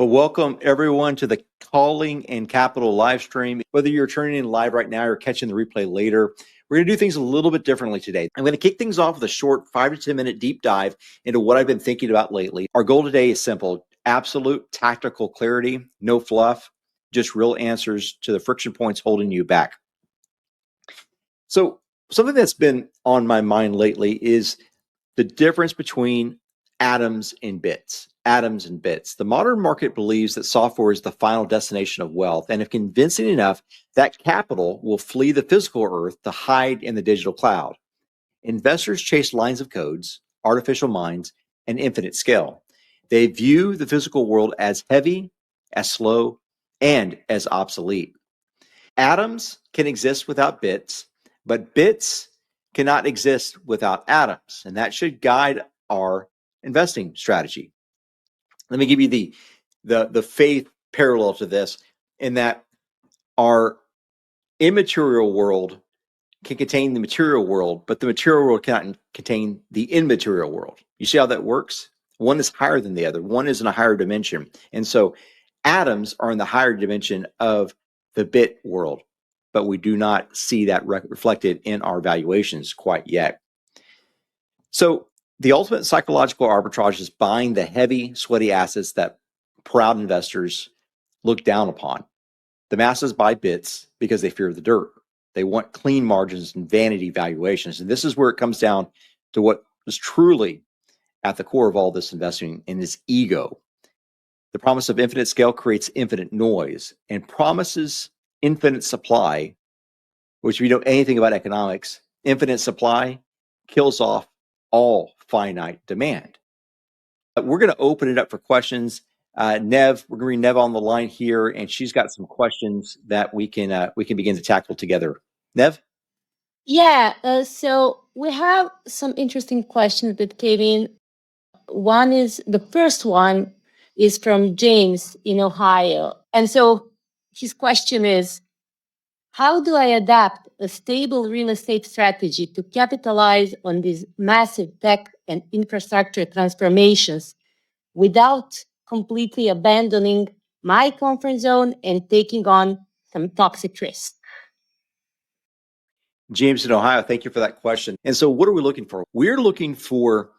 Well, welcome everyone to the Calling and Capital live stream. Whether you're turning in live right now or catching the replay later, we're going to do things a little bit differently today. I'm going to kick things off with a short 5 to 10 minute deep dive into what I've been thinking about lately. Our goal today is simple: absolute tactical clarity, no fluff, just real answers to the friction points holding you back. So something that's been on my mind lately is the difference between atoms and bits. Atoms and bits. The modern market believes that software is the final destination of wealth, and if convincing enough, that capital will flee the physical earth to hide in the digital cloud. Investors chase lines of codes, artificial minds, and infinite scale. They view the physical world as heavy, as slow, and as obsolete. Atoms can exist without bits, but bits cannot exist without atoms, and that should guide our investing strategy. Let me give you the faith parallel to this, in that our immaterial world can contain the material world, but the material world cannot contain the immaterial world. You see how that works? One is higher than the other. One is in a higher dimension. And so atoms are in the higher dimension of the bit world, but we do not see that reflected in our valuations quite yet. So the ultimate psychological arbitrage is buying the heavy, sweaty assets that proud investors look down upon. The masses buy bits because they fear the dirt. They want clean margins and vanity valuations. And this is where it comes down to what is truly at the core of all this investing, and is ego. The promise of infinite scale creates infinite noise and promises infinite supply, which, if you know anything about economics, infinite supply kills off all finite demand. We're going to open it up for questions. Nev, we're going to bring Nev on the line here, and she's got some questions that we can begin to tackle together. Nev? Yeah, so we have some interesting questions that came in. The first one is from James in Ohio. And so his question is, how do I adapt a stable real estate strategy to capitalize on these massive tech and infrastructure transformations without completely abandoning my comfort zone and taking on some toxic risk? James in Ohio, thank you for that question. And so what are we looking for? We're looking for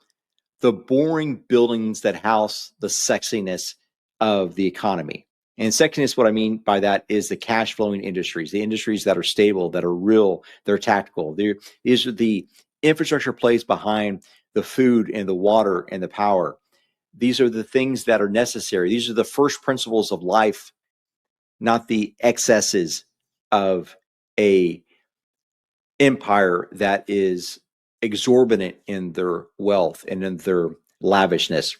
the boring buildings that house the sexiness of the economy. And sexiness, what I mean by that is the cash flowing industries, the industries that are stable, that are real, they're tactical. These are the infrastructure plays behind the food and the water and the power. These are the things that are necessary. These are the first principles of life, not the excesses of a empire that is exorbitant in their wealth and in their lavishness.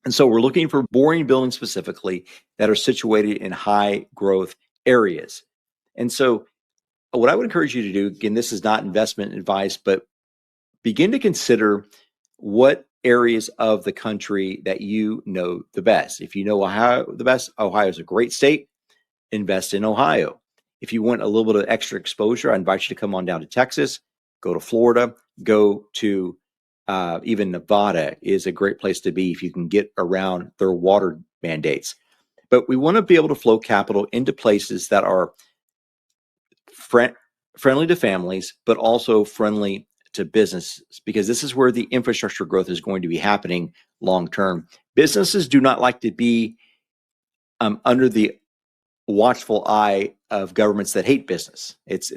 And so we're looking for boring buildings specifically that are situated in high growth areas. And so what I would encourage you to do, again, this is not investment advice, but begin to consider what areas of the country that you know the best. If you know Ohio the best, Ohio is a great state. Invest in Ohio. If you want a little bit of extra exposure, I invite you to come on down to Texas, go to Florida, go to even Nevada is a great place to be if you can get around their water mandates. But we want to be able to flow capital into places that are friendly to families, but also friendly to businesses, because this is where the infrastructure growth is going to be happening long term. Businesses do not like to be under the watchful eye of governments that hate business. It's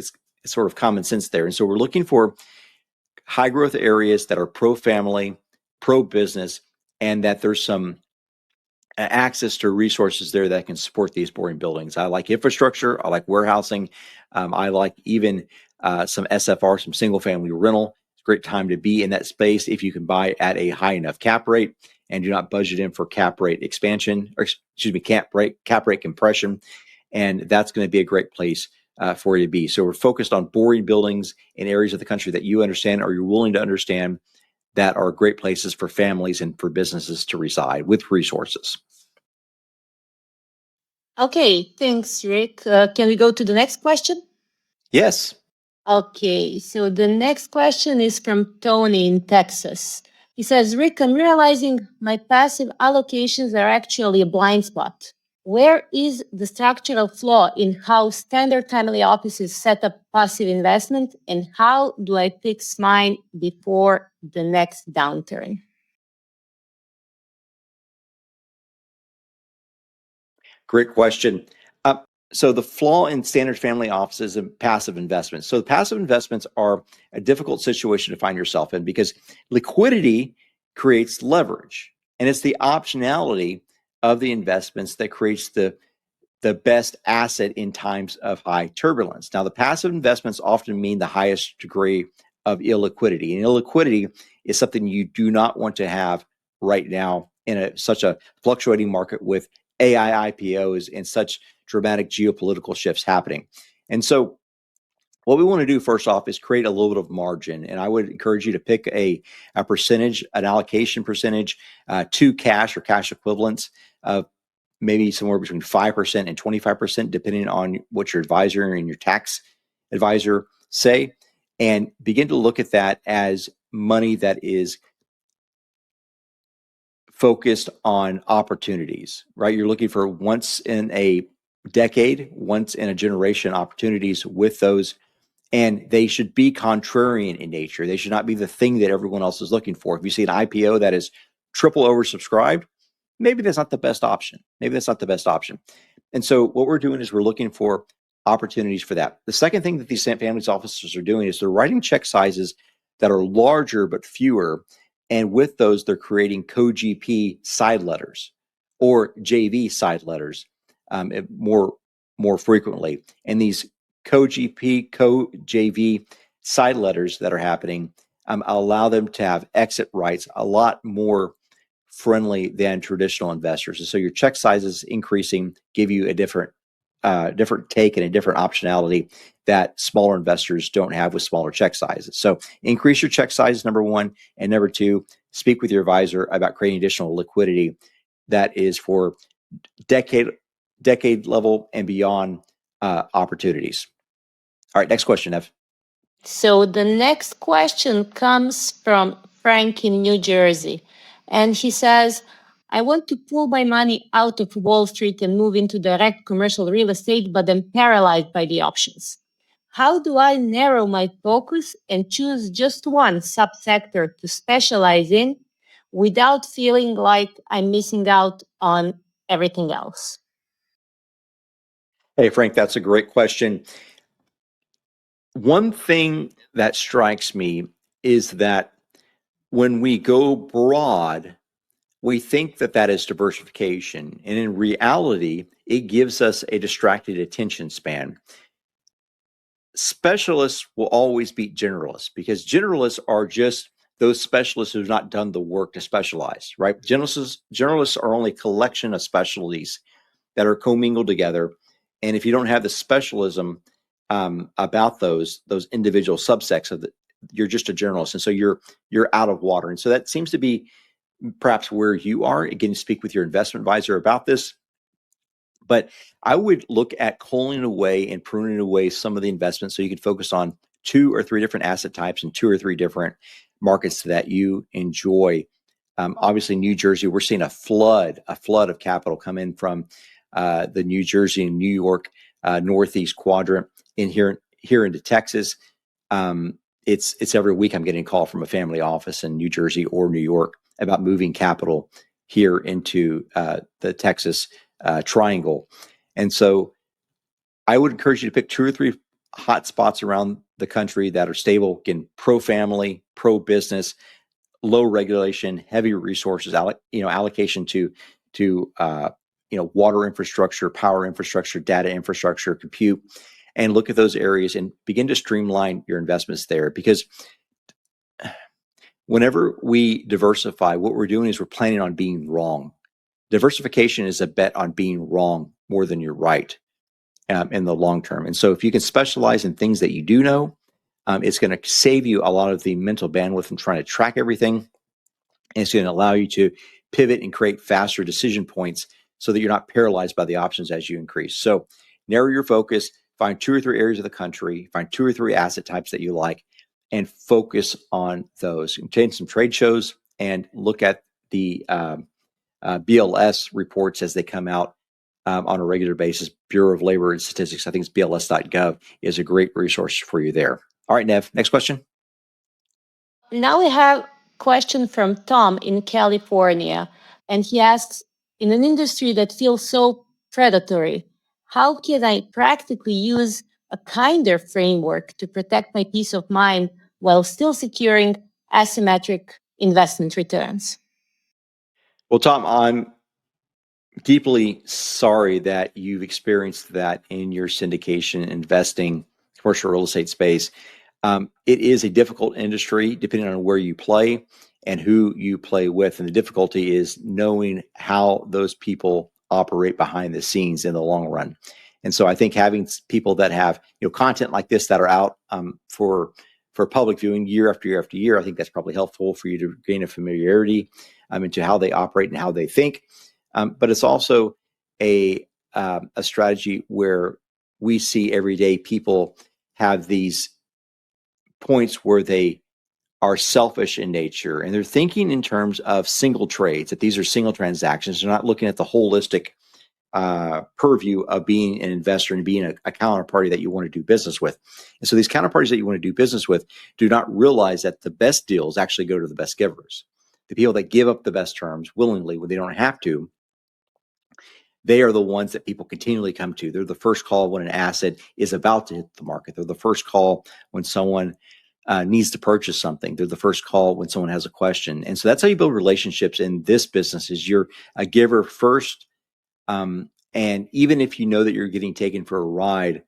sort of common sense there. And so we're looking for high growth areas that are pro family, pro business, and that there's some access to resources there that can support these boring buildings. I like infrastructure. I like warehousing. I like even some SFR, some single family rental. It's a great time to be in that space if you can buy at a high enough cap rate and do not budget in for cap rate expansion, or excuse me, cap rate compression. And that's going to be a great place for you to be. So we're focused on boring buildings in areas of the country that you understand or you're willing to understand, that are great places for families and for businesses to reside with resources. Okay, thanks, Rick. Can we go to the next question? Yes. Okay, so the next question is from Tony in Texas. He says, Rick, I'm realizing my passive allocations are actually a blind spot. Where is the structural flaw in how standard family offices set up passive investment, and how do I fix mine before the next downturn? Great question. Uh, so the flaw in standard family offices and passive investments. So the passive investments are a difficult situation to find yourself in because liquidity creates leverage, and it's the optionality of the investments that creates the best asset in times of high turbulence. Now, the passive investments often mean the highest degree of illiquidity, and illiquidity is something you do not want to have right now in such a fluctuating market with AI IPOs and such dramatic geopolitical shifts happening. And so what we want to do first off is create a little bit of margin. And I would encourage you to pick a percentage, an allocation percentage to cash or cash equivalents of maybe somewhere between 5% and 25%, depending on what your advisor and your tax advisor say, and begin to look at that as money that is focused on opportunities, right? You're looking for once in a decade, once in a generation opportunities with those, and they should be contrarian in nature. They should not be the thing that everyone else is looking for. If you see an IPO that is triple oversubscribed, maybe that's not the best option. Maybe that's not the best option. And so what we're doing is we're looking for opportunities for that. The second thing that these families officers are doing is they're writing check sizes that are larger but fewer. And with those, they're creating co-GP side letters or JV side letters more frequently. And these co-GP, co-JV side letters that are happening allow them to have exit rights a lot more friendly than traditional investors. And so your check sizes increasing give you a different take and a different optionality that smaller investors don't have with smaller check sizes. So increase your check size, number one, and number two, speak with your advisor about creating additional liquidity that is for decade level and beyond opportunities. All right, next question, Ev. So the next question comes from Frank in New Jersey. And he says, I want to pull my money out of Wall Street and move into direct commercial real estate, but I'm paralyzed by the options. How do I narrow my focus and choose just one subsector to specialize in without feeling like I'm missing out on everything else? Hey, Frank, that's a great question. One thing that strikes me is that when we go broad, we think that that is diversification. And in reality, it gives us a distracted attention span. Specialists will always beat generalists because generalists are just those specialists who have not done the work to specialize, right? Generalists are only a collection of specialties that are commingled together. And if you don't have the specialism about those individual subsects of you're just a generalist, and so you're out of water. And so that seems to be perhaps where you are. Again, speak with your investment advisor about this. But I would look at culling away and pruning away some of the investments so you can focus on 2 or 3 different asset types and 2 or 3 different markets that you enjoy. Obviously, New Jersey, we're seeing a flood of capital come in from the New Jersey and New York Northeast quadrant in here into Texas. It's every week I'm getting a call from a family office in New Jersey or New York about moving capital here into the Texas triangle. And so I would encourage you to pick 2 or 3 hot spots around the country that are stable, again, pro-family, pro-business, low regulation, heavy resources, allocation to water infrastructure, power infrastructure, data infrastructure, compute, and look at those areas and begin to streamline your investments there. Because whenever we diversify, what we're doing is we're planning on being wrong. Diversification is a bet on being wrong more than you're right in the long term. And so if you can specialize in things that you do know, it's going to save you a lot of the mental bandwidth from trying to track everything. And it's going to allow you to pivot and create faster decision points so that you're not paralyzed by the options as you increase. So narrow your focus, find 2 or 3 areas of the country, find 2 or 3 asset types that you like, and focus on those. Attend some trade shows, and look at the BLS reports as they come out on a regular basis. Bureau of Labor and Statistics, I think it's bls.gov, is a great resource for you there. All right, Nev, next question. Now we have a question from Tom in California, and he asks, in an industry that feels so predatory, how can I practically use a kinder framework to protect my peace of mind while still securing asymmetric investment returns? Well, Tom, I'm deeply sorry that you've experienced that in your syndication investing commercial real estate space. It is a difficult industry depending on where you play and who you play with. And the difficulty is knowing how those people operate behind the scenes in the long run. And so I think having people that have content like this that are out for public viewing year after year after year, I think that's probably helpful for you to gain a familiarity into how they operate and how they think. But it's also a strategy where we see every day people have these points where they are selfish in nature and they're thinking in terms of single trades, that these are single transactions. They're not looking at the holistic purview of being an investor and being a counterparty that you want to do business with. And so these counterparties that you want to do business with do not realize that the best deals actually go to the best givers. The people that give up the best terms willingly when they don't have to, they are the ones that people continually come to. They're the first call when an asset is about to hit the market. They're the first call when someone needs to purchase something. They're the first call when someone has a question. And so that's how you build relationships in this business, is you're a giver first. And even if you know that you're getting taken for a ride,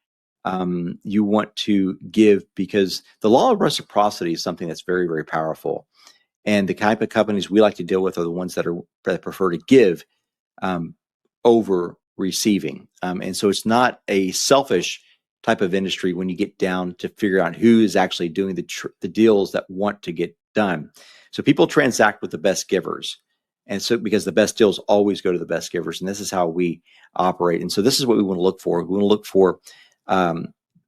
you want to give, because the law of reciprocity is something that's very, very powerful. And the type of companies we like to deal with are the ones that prefer to give over receiving. And so it's not a selfish type of industry when you get down to figure out who is actually doing the deals that want to get done. So people transact with the best givers. And so because the best deals always go to the best givers, and this is how we operate. And so this is what we want to look for. We want to look for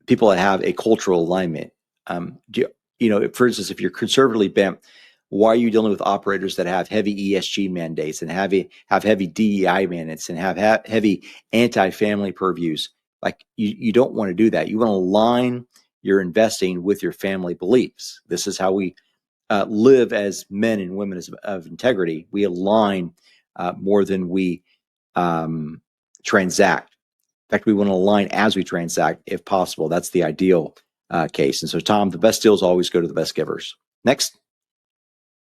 people that have a cultural alignment. For instance, if you're conservatively bent, why are you dealing with operators that have heavy ESG mandates and have heavy DEI mandates and have heavy anti-family purviews? Like you don't want to do that. You want to align your investing with your family beliefs. This is how we live as men and women of integrity. We align more than we transact. In fact, we want to align as we transact, if possible. That's the ideal case. And so, Tom, the best deals always go to the best givers. Next.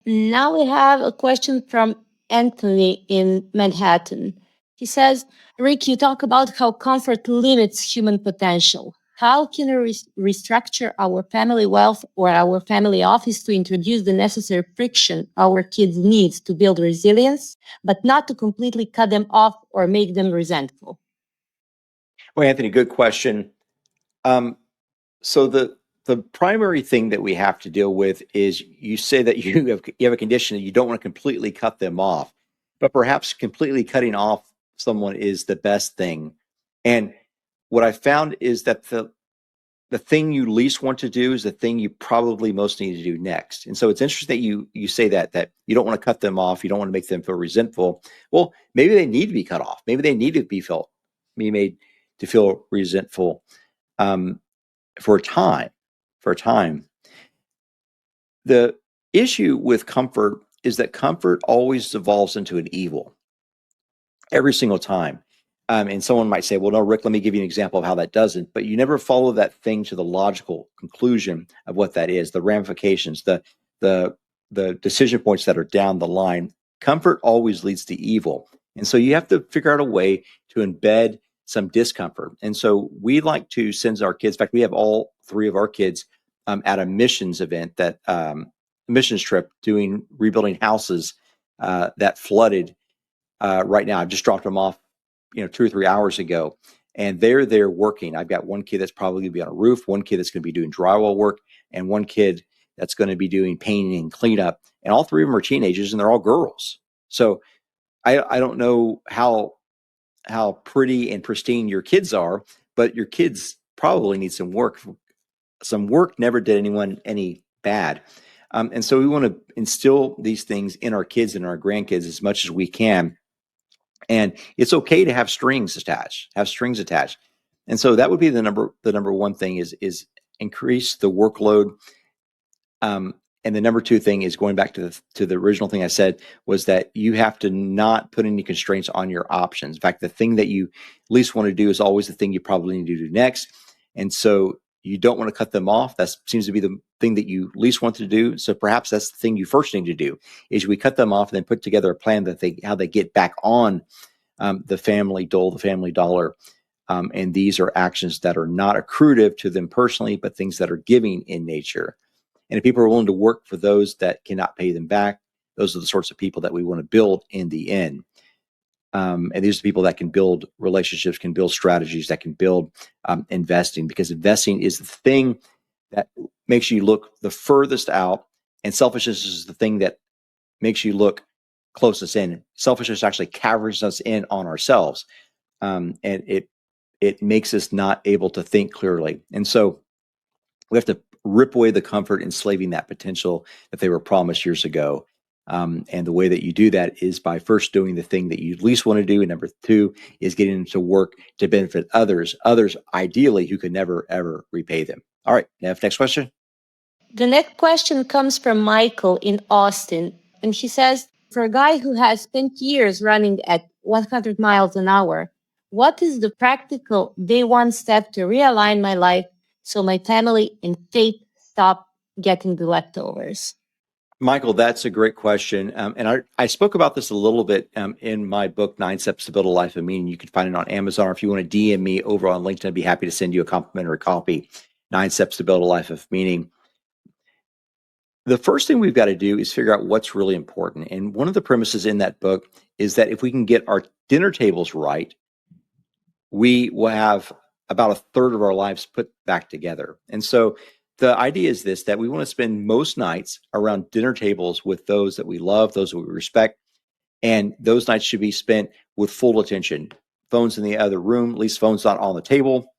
Now we have a question from Anthony in Manhattan. He says, Rick, you talk about how comfort limits human potential. How can we restructure our family wealth or our family office to introduce the necessary friction our kids need to build resilience, but not to completely cut them off or make them resentful? Well, Anthony, good question. So the primary thing that we have to deal with is, you say that you have a condition that you don't want to completely cut them off, but perhaps completely cutting off someone is the best thing. And what I found is that the thing you least want to do is the thing you probably most need to do next. And so it's interesting that you say that you don't want to cut them off, you don't want to make them feel resentful. Well, maybe they need to be cut off. Maybe they need to be made to feel resentful for a time. The issue with comfort is that comfort always evolves into an evil every single time. And someone might say, well, no, Rick, let me give you an example of how that doesn't. But you never follow that thing to the logical conclusion of what that is, the ramifications, the decision points that are down the line. Comfort always leads to evil. And so you have to figure out a way to embed some discomfort. And so we like to send our kids, in fact, we have all three of our kids at a missions event, that missions trip, rebuilding houses that flooded right now. I've just dropped them off 2 or 3 hours ago, and they're there working. I've got one kid that's probably going to be on a roof, one kid that's going to be doing drywall work, and one kid that's going to be doing painting and cleanup. And all three of them are teenagers, and they're all girls. So I don't know how pretty and pristine your kids are, but your kids probably need some work. Some work never did anyone any bad. And so we want to instill these things in our kids and our grandkids as much as we can. And it's okay to have strings attached. And so that would be the number one thing is increase the workload. And the number two thing is going back to the original thing I said, was that you have to not put any constraints on your options. In fact, the thing that you least want to do is always the thing you probably need to do next. And so you don't want to cut them off. That seems to be the thing that you least want to do. So perhaps that's the thing you first need to do, is we cut them off and then put together a plan that how they get back on the family dole, the family dollar. And these are actions that are not accretive to them personally, but things that are giving in nature. And if people are willing to work for those that cannot pay them back, those are the sorts of people that we want to build in the end. And these are people that can build relationships, can build strategies, that can build investing, because investing is the thing that makes you look the furthest out, and selfishness is the thing that makes you look closest in. Selfishness actually covers us in on ourselves, and it makes us not able to think clearly. And so we have to rip away the comfort enslaving that potential that they were promised years ago. And the way that you do that is by first doing the thing that you least want to do. And number two is getting them to work to benefit others ideally who could never, ever repay them. All right, next question. The next question comes from Michael in Austin. And he says, for a guy who has spent years running at 100 miles an hour, what is the practical day one step to realign my life so my family and faith stop getting the leftovers? Michael, that's a great question. And I spoke about this a little bit in my book, 9 Steps to Build a Life of Meaning. You can find it on Amazon, or if you want to DM me over on LinkedIn, I'd be happy to send you a complimentary copy, 9 Steps to Build a Life of Meaning. The first thing we've got to do is figure out what's really important. And one of the premises in that book is that if we can get our dinner tables right, we will have about a third of our lives put back together. And so the idea is this, that we want to spend most nights around dinner tables with those that we love, those that we respect. And those nights should be spent with full attention. Phones in the other room, at least phones not on the table,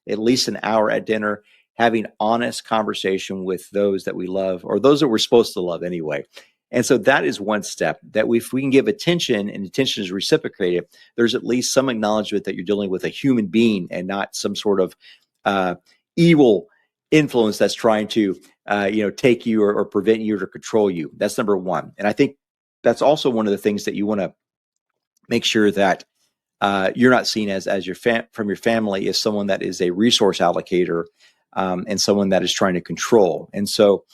at least an hour at dinner, having honest conversation with those that we love, or those that we're supposed to love anyway. And so that is one step, that if we can give attention and attention is reciprocated, there's at least some acknowledgement that you're dealing with a human being and not some sort of evil influence that's trying to take you or prevent you or control you. That's number one. And I think that's also one of the things that you want to make sure that you're not seen as from your family as someone that is a resource allocator and someone that is trying to control. And so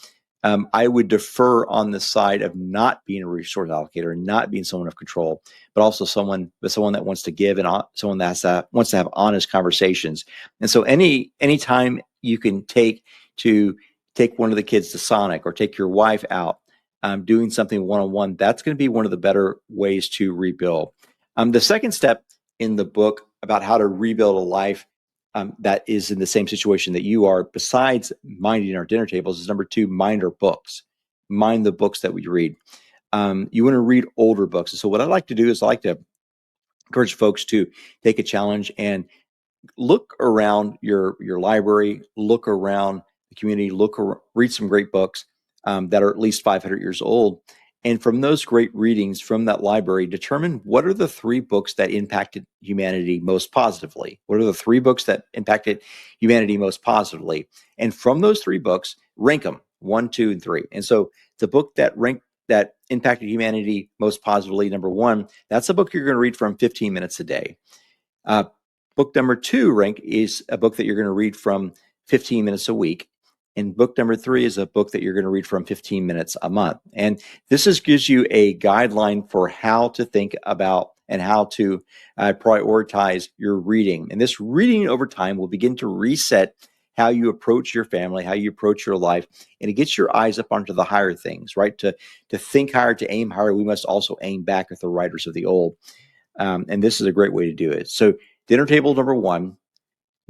I would defer on the side of not being a resource allocator and not being someone of control, but also someone that wants to give and someone that wants to have honest conversations. And so any time you can take one of the kids to Sonic or take your wife out, doing something one-on-one, that's going to be one of the better ways to rebuild. The second step in the book about how to rebuild a life that is in the same situation that you are, besides minding our dinner tables, is number two, mind our books. Mind the books that we read. You want to read older books. And so what I like to do is I like to encourage folks to take a challenge and look around your library, look around the community, read some great books that are at least 500 years old. And from those great readings from that library, determine what are the 3 books that impacted humanity most positively. What are the 3 books that impacted humanity most positively? And from those 3 books, rank them 1, 2, and 3. And so the book that impacted humanity most positively, number 1, that's a book you're going to read from 15 minutes a day. Book number 2 rank is a book that you're going to read from 15 minutes a week. And book number 3 is a book that you're going to read from 15 minutes a month. And this gives you a guideline for how to think about and how to prioritize your reading. And this reading over time will begin to reset how you approach your family, how you approach your life, and it gets your eyes up onto the higher things, right? To think higher, to aim higher, we must also aim back at the writers of the old. And this is a great way to do it. So dinner table number 1.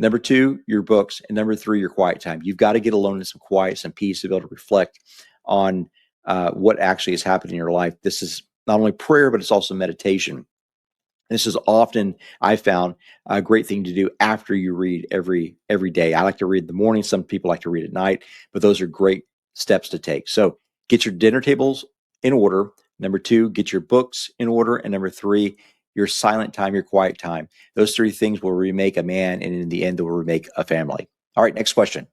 Number 2, your books. And number 3, your quiet time. You've got to get alone in some quiet, some peace to be able to reflect on what actually has happened in your life. This is not only prayer, but it's also meditation. This is often, I found, a great thing to do after you read every day. I like to read in the morning. Some people like to read at night, but those are great steps to take. So get your dinner tables in order. Number 2, get your books in order. And number 3, your silent time, your quiet time. Those 3 things will remake a man, and in the end, they will remake a family. All right, next question.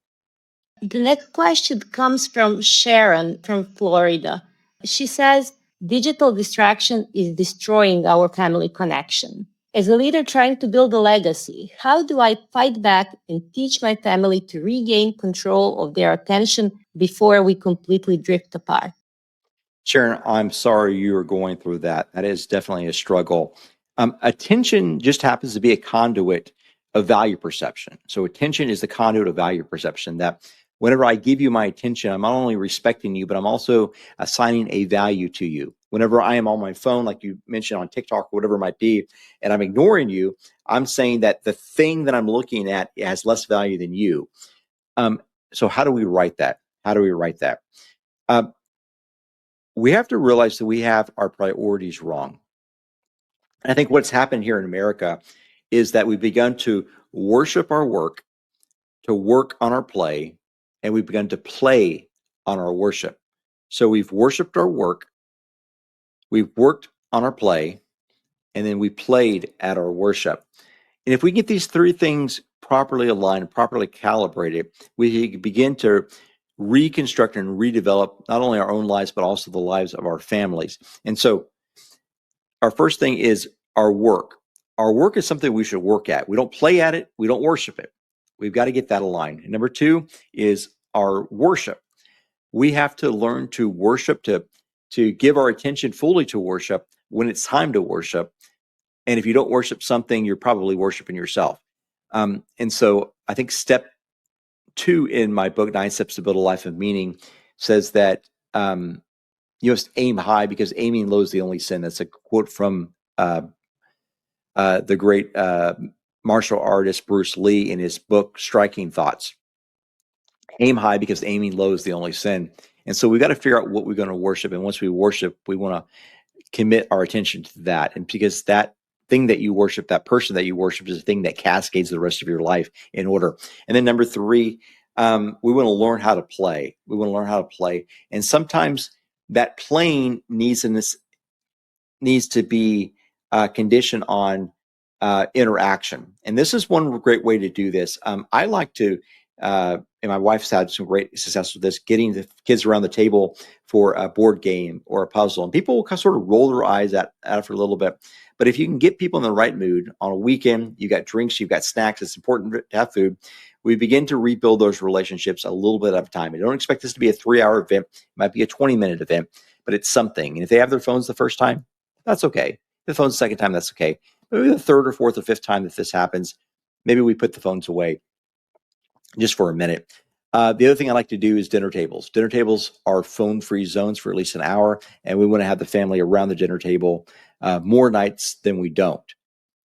The next question comes from Sharon from Florida. She says, digital distraction is destroying our family connection. As a leader trying to build a legacy, how do I fight back and teach my family to regain control of their attention before we completely drift apart? Sharon, I'm sorry you are going through that. That is definitely a struggle. Attention just happens to be a conduit of value perception. So attention is the conduit of value perception, that whenever I give you my attention, I'm not only respecting you, but I'm also assigning a value to you. Whenever I am on my phone, like you mentioned on TikTok or whatever it might be, and I'm ignoring you, I'm saying that the thing that I'm looking at has less value than you. So how do we write that? How do we write that? We have to realize that we have our priorities wrong. And I think what's happened here in America is that we've begun to worship our work, to work on our play, and we've begun to play on our worship. So we've worshiped our work, we've worked on our play, and then we played at our worship. And if we get these 3 things properly aligned, properly calibrated, we begin to reconstruct and redevelop not only our own lives, but also the lives of our families. And so our first thing is our work. Our work is something we should work at. We don't play at it. We don't worship it. We've got to get that aligned. And number 2 is our worship. We have to learn to worship, to give our attention fully to worship when it's time to worship. And if you don't worship something, you're probably worshiping yourself. And so I think step 2 in my book, 9 Steps to Build a Life of Meaning, says that you must aim high because aiming low is the only sin. That's a quote from the great martial artist Bruce Lee in his book, Striking Thoughts. Aim high because aiming low is the only sin. And so we've got to figure out what we're going to worship. And once we worship, we want to commit our attention to that. And because that thing that you worship, that person that you worship, is a thing that cascades the rest of your life in order. And then number 3, we want to learn how to play. We want to learn how to play. And sometimes that playing needs to be conditioned on interaction. And this is one great way to do this. I like to, and my wife's had some great success with this, getting the kids around the table for a board game or a puzzle. And people will kind of sort of roll their eyes at it for a little bit. But if you can get people in the right mood on a weekend, you got drinks, you've got snacks, it's important to have food. We begin to rebuild those relationships a little bit at a time. I don't expect this to be a 3-hour event. It might be a 20-minute event, but it's something. And if they have their phones the first time, that's okay. If the phone's the second time, that's okay. Maybe the 3rd or 4th or 5th time that this happens, maybe we put the phones away just for a minute. The other thing I like to do is dinner tables. Dinner tables are phone-free zones for at least an hour, and we want to have the family around the dinner table more nights than we don't.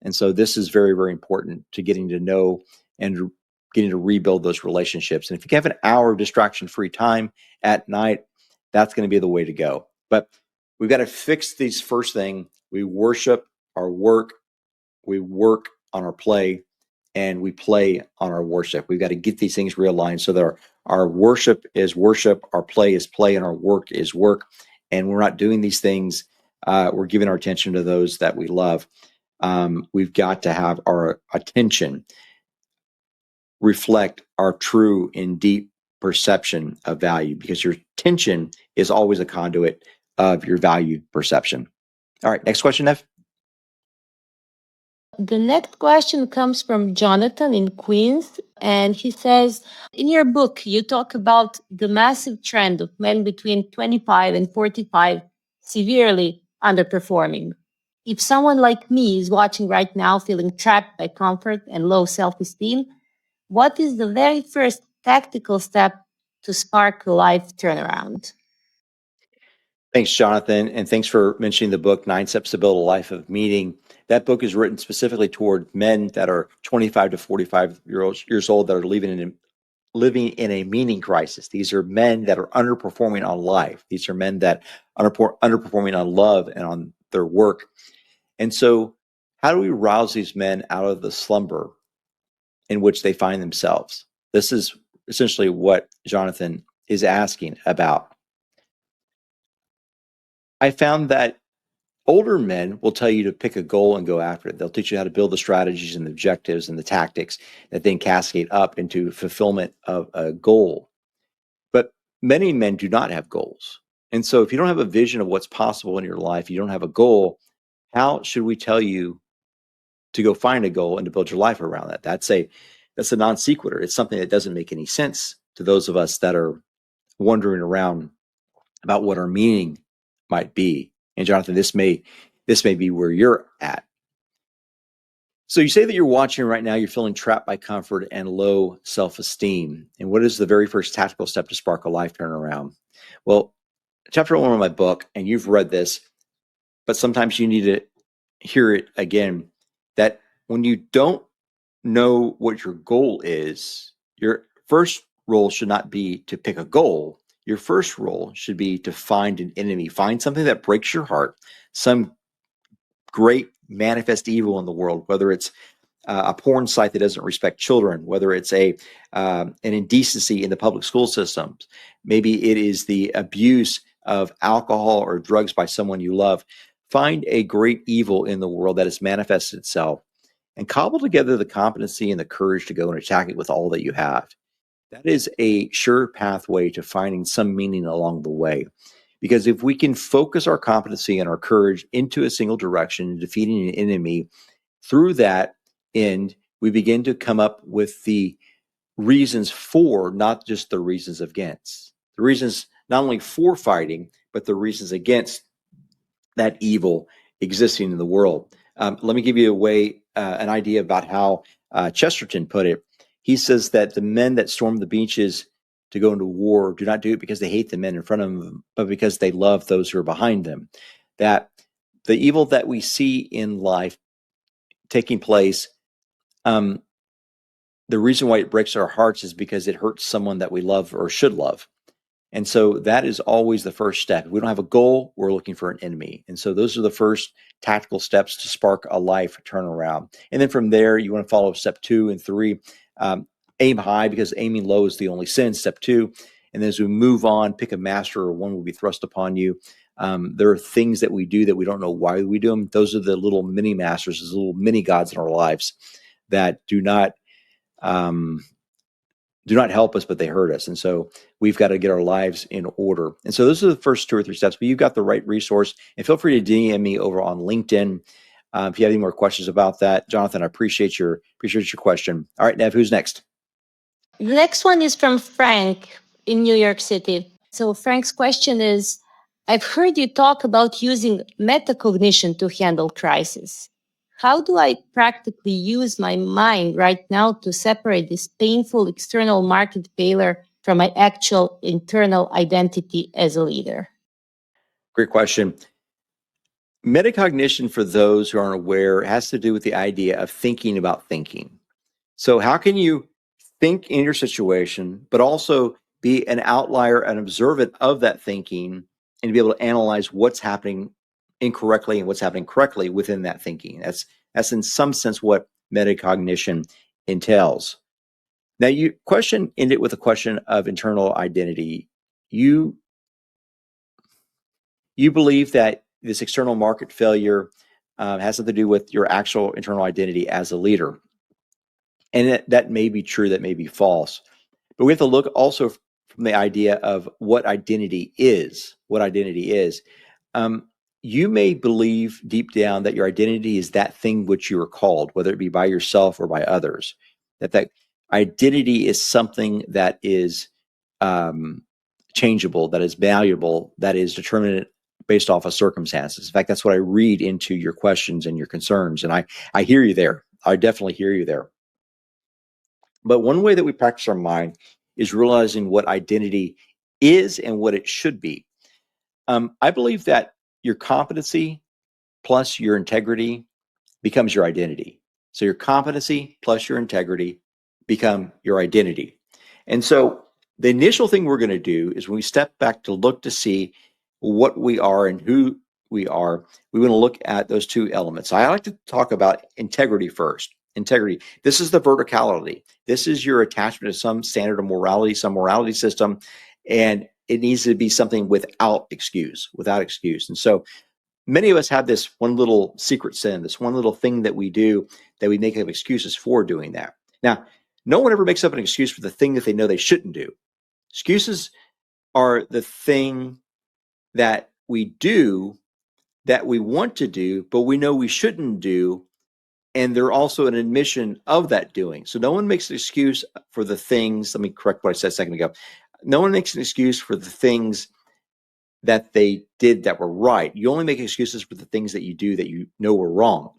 And so this is very, very important to getting to know and getting to rebuild those relationships. And if you have an hour of distraction-free time at night, that's going to be the way to go. But we've got to fix these first thing. We worship our work, we work on our play, and we play on our worship. We've got to get these things realigned so that our worship is worship, our play is play, and our work is work. And we're not doing these things. We're giving our attention to those that we love. We've got to have our attention reflect our true and deep perception of value, because your attention is always a conduit of your value perception. All right, next question, Nev. The next question comes from Jonathan in Queens, and he says, in your book, you talk about the massive trend of men between 25 and 45 severely underperforming. If someone like me is watching right now feeling trapped by comfort and low self-esteem, what is the very first tactical step to spark a life turnaround? Thanks, Jonathan, and thanks for mentioning the book, 9 Steps to Build a Life of Meaning. That book is written specifically toward men that are 25 to 45 years old that are living in a meaning crisis. These are men that are underperforming on life. These are men that are underperforming on love and on their work. And so how do we rouse these men out of the slumber in which they find themselves? This is essentially what Jonathan is asking about. I found that older men will tell you to pick a goal and go after it. They'll teach you how to build the strategies and the objectives and the tactics that then cascade up into fulfillment of a goal. But many men do not have goals. And so if you don't have a vision of what's possible in your life, you don't have a goal, how should we tell you to go find a goal and to build your life around that? That's a non sequitur. It's something that doesn't make any sense to those of us that are wondering around about what our meaning might be. And Jonathan, this may be where you're at. So you say that you're watching right now, you're feeling trapped by comfort and low self-esteem. And what is the very first tactical step to spark a life turnaround? Well, chapter 1 of my book, and you've read this, but sometimes you need to hear it again, that when you don't know what your goal is, your first role should not be to pick a goal. Your first role should be to find an enemy, find something that breaks your heart, some great manifest evil in the world, whether it's a porn site that doesn't respect children, whether it's an indecency in the public school systems, maybe it is the abuse of alcohol or drugs by someone you love. Find a great evil in the world that has manifested itself and cobble together the competency and the courage to go and attack it with all that you have. That is a sure pathway to finding some meaning along the way. Because if we can focus our competency and our courage into a single direction, defeating an enemy, through that end, we begin to come up with the reasons for, not just the reasons against. The reasons not only for fighting, but the reasons against that evil existing in the world. Let me give you an idea about how Chesterton put it. He says that the men that storm the beaches to go into war do not do it because they hate the men in front of them, but because they love those who are behind them. That the evil that we see in life taking place, the reason why it breaks our hearts is because it hurts someone that we love or should love. And so that is always the first step. If we don't have a goal, we're looking for an enemy. And so those are the first tactical steps to spark a life turnaround. And then from there, you want to follow step 2 and 3. Aim high, because aiming low is the only sin, step 2. And then as we move on, pick a master or one will be thrust upon you. There are things that we do that we don't know why we do them. Those are the little mini masters, those little mini gods in our lives that do not help us, but they hurt us. And so we've got to get our lives in order. And so those are the first 2 or 3 steps, but you've got the right resource. And feel free to DM me over on LinkedIn if you have any more questions about that. Jonathan, I appreciate your question. All right, Nev, who's next? The next one is from Frank in New York City. So Frank's question is, I've heard you talk about using metacognition to handle crisis. How do I practically use my mind right now to separate this painful external market failure from my actual internal identity as a leader? Great question. Metacognition, for those who aren't aware, has to do with the idea of thinking about thinking. So how can you think in your situation, but also be an outlier, an observant of that thinking, and be able to analyze what's happening incorrectly and what's happening correctly within that thinking? That's in some sense what metacognition entails. Now, you ended with a question of internal identity. You believe that this external market failure has something to do with your actual internal identity as a leader. And that may be true, that may be false. But we have to look also from the idea of what identity is. You may believe deep down that your identity is that thing which you are called, whether it be by yourself or by others. That identity is something that is changeable, that is malleable, that is determined based off of circumstances. In fact, that's what I read into your questions and your concerns. And I hear you there. I definitely hear you there. But one way that we practice our mind is realizing what identity is and what it should be. I believe that your competency plus your integrity becomes your identity. So your competency plus your integrity become your identity. And so the initial thing we're going to do is when we step back to look to see what we are and who we are, we want to look at those 2 elements. I like to talk about integrity first. Integrity. This is the verticality. This is your attachment to some standard of morality, some morality system, and it needs to be something without excuse. And so many of us have this one little secret sin, this one little thing that we do that we make up excuses for doing that. Now, no one ever makes up an excuse for the thing that they know they shouldn't do. Excuses are the thing that we do that we want to do, but we know we shouldn't do. And they're also an admission of that doing. So no one makes an excuse for the things. Let me correct what I said a second ago. No one makes an excuse for the things that they did that were right. You only make excuses for the things that you do that you know were wrong.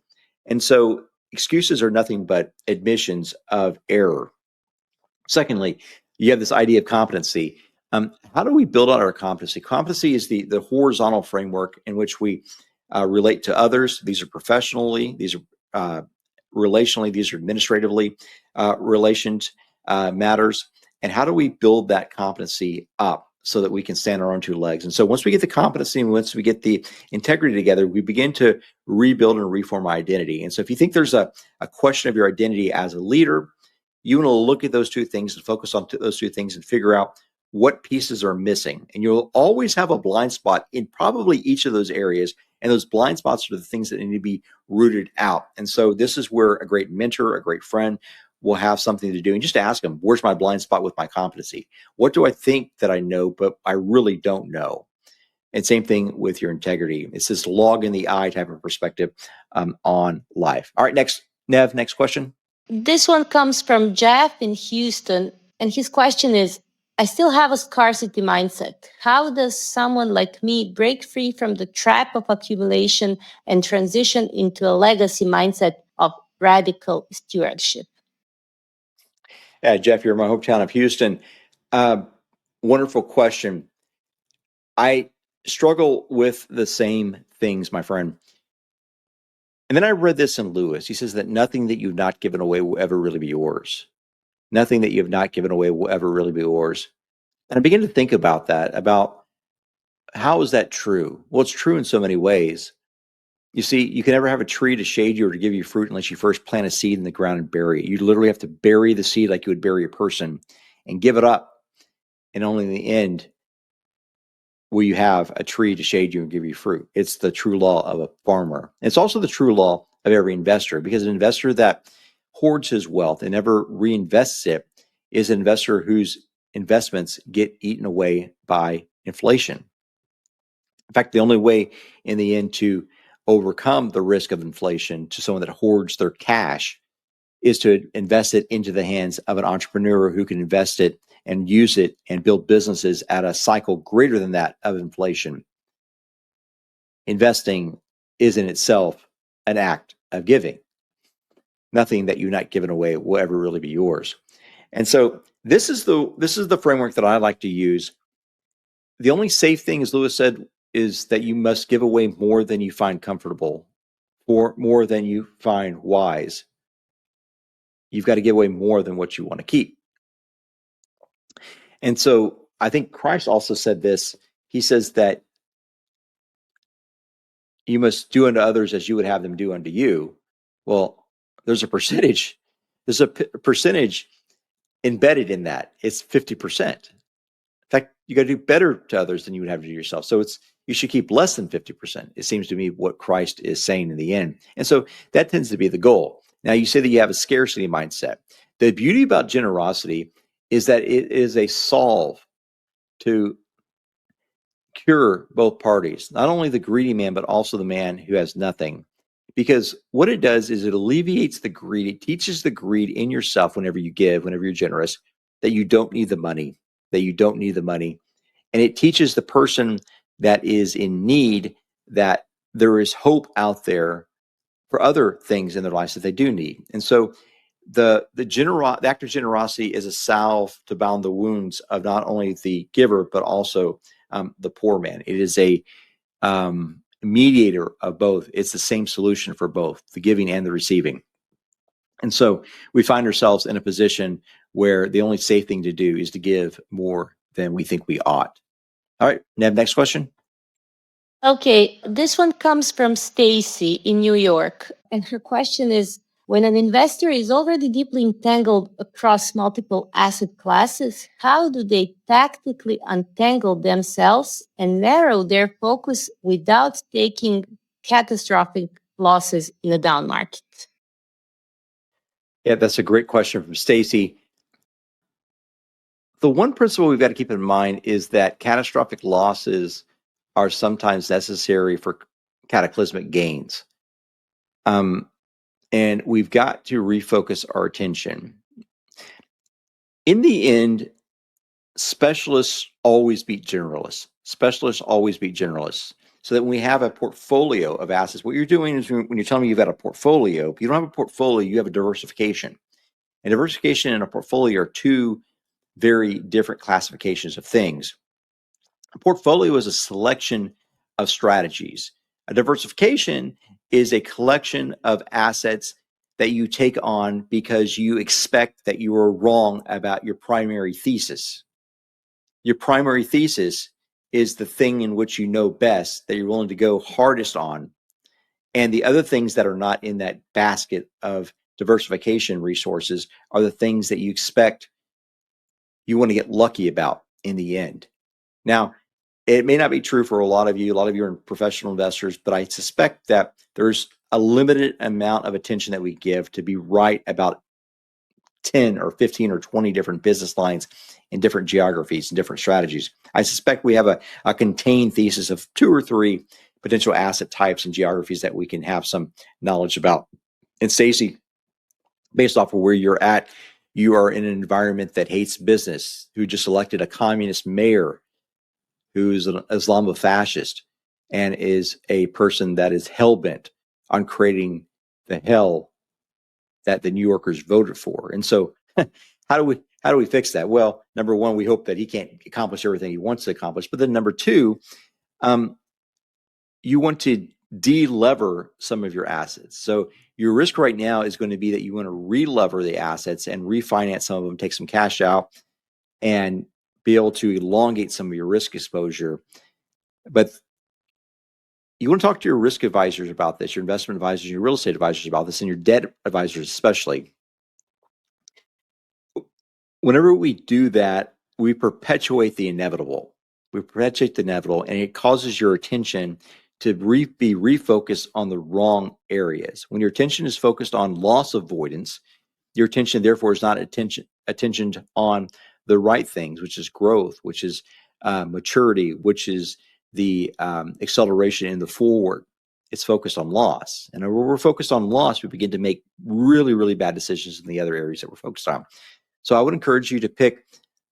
And so excuses are nothing but admissions of error. Secondly, you have this idea of competency. How do we build on our competency? Competency is the horizontal framework in which we relate to others. These are professionally, these are relationally, these are administratively relations matters. And how do we build that competency up so that we can stand on our own two legs? And so once we get the competency and once we get the integrity together, we begin to rebuild and reform our identity. And so if you think there's a question of your identity as a leader, you want to look at those two things and focus on those two things and figure out what pieces are missing. And you'll always have a blind spot in probably each of those areas. And those blind spots are the things that need to be rooted out. And so this is where a great mentor, a great friend will have something to do. And just ask them, where's my blind spot with my competency? What do I think that I know, but I really don't know? And same thing with your integrity. It's this log in the eye type of perspective on life. All right, next, Nev, next question. This one comes from Jeff in Houston. And his question is, I still have a scarcity mindset. How does someone like me break free from the trap of accumulation and transition into a legacy mindset of radical stewardship? Yeah, Jeff, you're in my hometown of Houston. Wonderful question. I struggle with the same things, my friend. And then I read this in Lewis. He says that nothing that you've not given away will ever really be yours. Nothing that you have not given away will ever really be yours. And I began to think about that, about how is that true? Well, it's true in so many ways. You see, you can never have a tree to shade you or to give you fruit unless you first plant a seed in the ground and bury it. You literally have to bury the seed like you would bury a person and give it up. And only in the end will you have a tree to shade you and give you fruit. It's the true law of a farmer. It's also the true law of every investor, because an investor that hoards his wealth and never reinvests it is an investor whose investments get eaten away by inflation. In fact, the only way in the end to overcome the risk of inflation to someone that hoards their cash is to invest it into the hands of an entrepreneur who can invest it and use it and build businesses at a cycle greater than that of inflation. Investing is in itself an act of giving. Nothing that you're not given away will ever really be yours. And so this is the framework that I like to use. The only safe thing, as Lewis said, is that you must give away more than you find comfortable, or more than you find wise. You've got to give away more than what you want to keep. And so I think Christ also said this. He says that you must do unto others as you would have them do unto you. Well, there's a percentage embedded in that. It's 50%. In fact, you got to do better to others than you would have to do yourself. So you should keep less than 50%. It seems to me what Christ is saying in the end. And so that tends to be the goal. Now, you say that you have a scarcity mindset. The beauty about generosity is that it is a solve to cure both parties, not only the greedy man, but also the man who has nothing. Because what it does is it alleviates the greed. It teaches the greed in yourself whenever you give, whenever you're generous, that you don't need the money, And it teaches the person that is in need that there is hope out there for other things in their lives that they do need. And so the act of generosity is a salve to bound the wounds of not only the giver, but also the poor man. It is a mediator of both. It's the same solution for both the giving and the receiving. And so we find ourselves in a position where the only safe thing to do is to give more than we think we ought. All right, Nev, next question. Okay, this one comes from Stacy in New York. And her question is, When an investor is already deeply entangled across multiple asset classes, how do they tactically untangle themselves and narrow their focus without taking catastrophic losses in a down market? Yeah, that's a great question from Stacy. The one principle we've got to keep in mind is that catastrophic losses are sometimes necessary for cataclysmic gains. And we've got to refocus our attention. In the end, specialists always beat generalists. Specialists always beat generalists. So that when we have a portfolio of assets, what you're doing is when you're telling me you've got a portfolio, you don't have a portfolio, you have a diversification. And diversification and a portfolio are two very different classifications of things. A portfolio is a selection of strategies. A diversification is a collection of assets that you take on because you expect that you are wrong about your primary thesis. Your primary thesis is the thing in which you know best, that you're willing to go hardest on. And the other things that are not in that basket of diversification resources are the things that you expect you want to get lucky about in the end. Now, it may not be true for a lot of you. A lot of you are professional investors, but I suspect that there's a limited amount of attention that we give to be right about 10 or 15 or 20 different business lines in different geographies and different strategies. I suspect we have a contained thesis of 2 or 3 potential asset types and geographies that we can have some knowledge about. And Stacy, based off of where you're at, you are in an environment that hates business, who just elected a communist mayor who's an Islamofascist and is a person that is hell-bent on creating the hell that the New Yorkers voted for. And so how do we fix that? Well, number one, we hope that he can't accomplish everything he wants to accomplish. But then number two, you want to de-lever some of your assets. So your risk right now is going to be that you want to re-lever the assets and refinance some of them, take some cash out, and be able to elongate some of your risk exposure. But you want to talk to your risk advisors about this, your investment advisors, your real estate advisors about this, and your debt advisors especially. Whenever we do that, we perpetuate the inevitable. We perpetuate the inevitable, and it causes your attention to be refocused on the wrong areas. When your attention is focused on loss avoidance, your attention, therefore, is not attention on the right things, which is growth, which is maturity, which is the acceleration in the forward. It's focused on loss. And when we're focused on loss, we begin to make really, really bad decisions in the other areas that we're focused on. So I would encourage you to pick